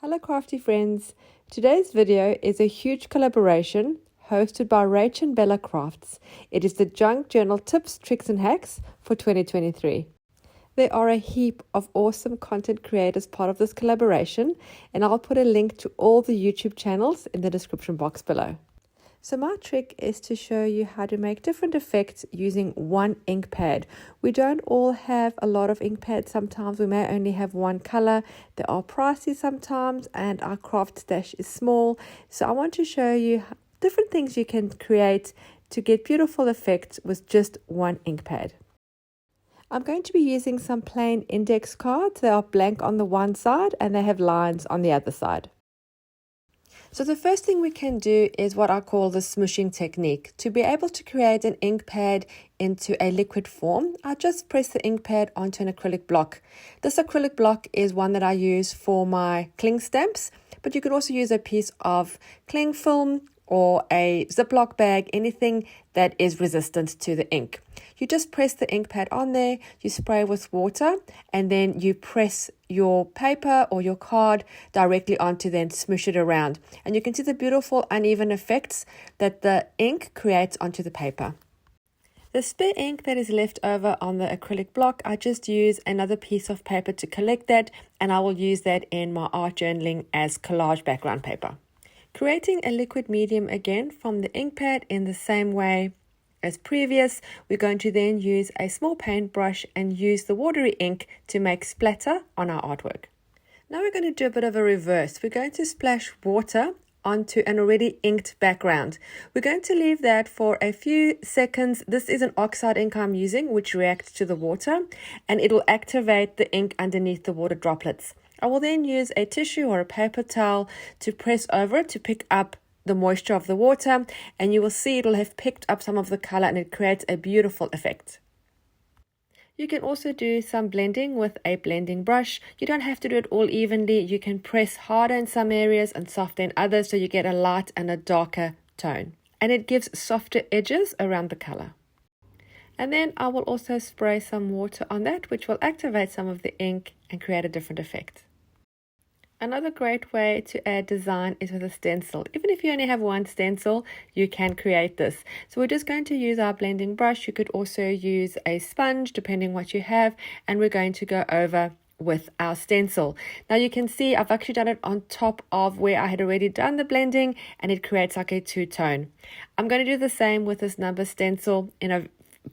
Hello crafty friends, today's video is a huge collaboration hosted by Rach and Bella Crafts. It is the Junk Journal Tips, Tricks and Hacks for 2023. There are a heap of awesome content creators part of this collaboration, and I'll put a link to all the YouTube channels in the description box below. So my trick is to show you how to make different effects using one ink pad. We don't all have a lot of ink pads. Sometimes we may only have one color. They are pricey sometimes and our craft stash is small. So I want to show you different things you can create to get beautiful effects with just one ink pad. I'm going to be using some plain index cards. They are blank on the one side and they have lines on the other side. So the first thing we can do is what I call the smooshing technique. To be able to create an ink pad into a liquid form, I just press the ink pad onto an acrylic block. This acrylic block is one that I use for my cling stamps, but you could also use a piece of cling film or a Ziploc bag, anything that is resistant to the ink. You just press the ink pad on there, you spray with water, and then you press your paper or your card directly onto, then smoosh it around. And you can see the beautiful uneven effects that the ink creates onto the paper. The spare ink that is left over on the acrylic block, I just use another piece of paper to collect that, and I will use that in my art journaling as collage background paper. Creating a liquid medium again from the ink pad in the same way as previous, we're going to then use a small paintbrush and use the watery ink to make splatter on our artwork. Now we're going to do a bit of a reverse. We're going to splash water onto an already inked background. We're going to leave that for a few seconds. This is an oxide ink I'm using, which reacts to the water, and it'll activate the ink underneath the water droplets. I will then use a tissue or a paper towel to press over it to pick up the moisture of the water, and you will see it'll have picked up some of the color and it creates a beautiful effect. You can also do some blending with a blending brush. You don't have to do it all evenly. You can press harder in some areas and softer in others so you get a light and a darker tone. And it gives softer edges around the color. And then I will also spray some water on that, which will activate some of the ink and create a different effect. Another great way to add design is with a stencil. Even if you only have one stencil, you can create this. So we're just going to use our blending brush. You could also use a sponge, depending what you have, and we're going to go over with our stencil. Now you can see I've actually done it on top of where I had already done the blending, and it creates like a two-tone. I'm going to do the same with this number stencil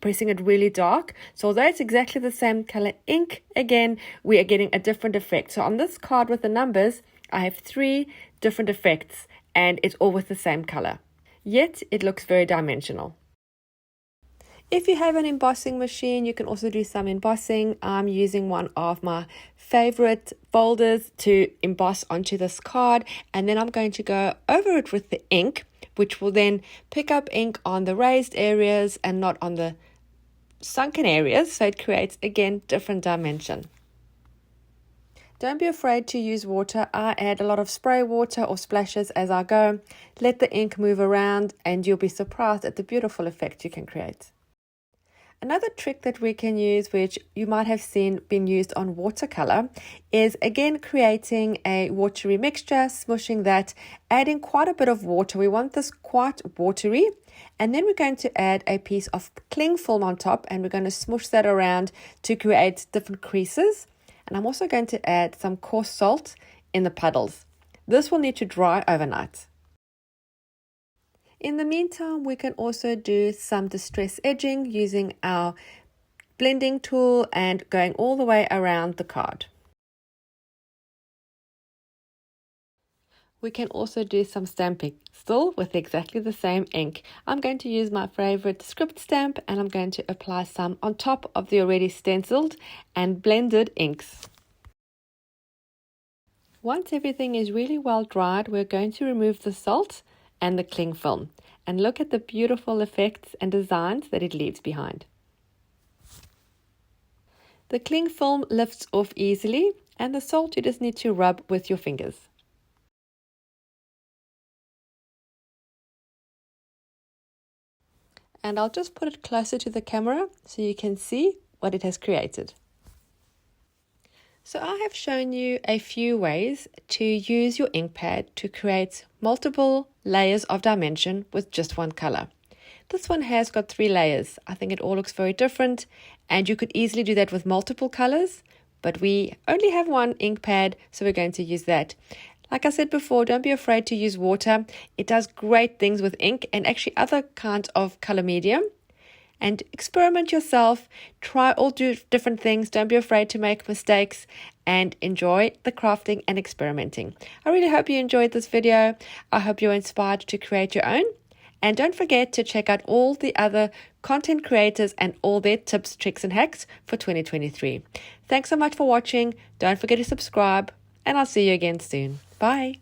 pressing it really dark. So although it's exactly the same color ink, again, we are getting a different effect. So on this card with the numbers, I have 3 different effects and it's all with the same color. Yet it looks very dimensional. If you have an embossing machine, you can also do some embossing. I'm using one of my favorite folders to emboss onto this card, and then I'm going to go over it with the ink, which will then pick up ink on the raised areas and not on the sunken areas, so it creates, again, different dimension. Don't be afraid to use water. I add a lot of spray water or splashes as I go. Let the ink move around and you'll be surprised at the beautiful effect you can create. Another trick that we can use, which you might have seen being used on watercolor, is again creating a watery mixture, smooshing that, adding quite a bit of water. We want this quite watery, and then we're going to add a piece of cling film on top, and we're going to smoosh that around to create different creases. And I'm also going to add some coarse salt in the puddles. This will need to dry overnight. In the meantime, we can also do some distress edging using our blending tool and going all the way around the card. We can also do some stamping, still with exactly the same ink. I'm going to use my favorite script stamp and I'm going to apply some on top of the already stenciled and blended inks. Once everything is really well dried, we're going to remove the salt and the cling film, and look at the beautiful effects and designs that it leaves behind. The cling film lifts off easily, and the salt you just need to rub with your fingers. And I'll just put it closer to the camera so you can see what it has created. So I have shown you a few ways to use your ink pad to create multiple layers of dimension with just one color. This one has got 3 layers. I think it all looks very different, and you could easily do that with multiple colors, but we only have one ink pad, so we're going to use that. Like I said before, don't be afraid to use water. It does great things with ink and actually other kinds of color medium. And experiment yourself, try all different things, don't be afraid to make mistakes, and enjoy the crafting and experimenting. I really hope you enjoyed this video. I hope you're inspired to create your own. And don't forget to check out all the other content creators and all their tips, tricks, and hacks for 2023. Thanks so much for watching. Don't forget to subscribe, and I'll see you again soon. Bye.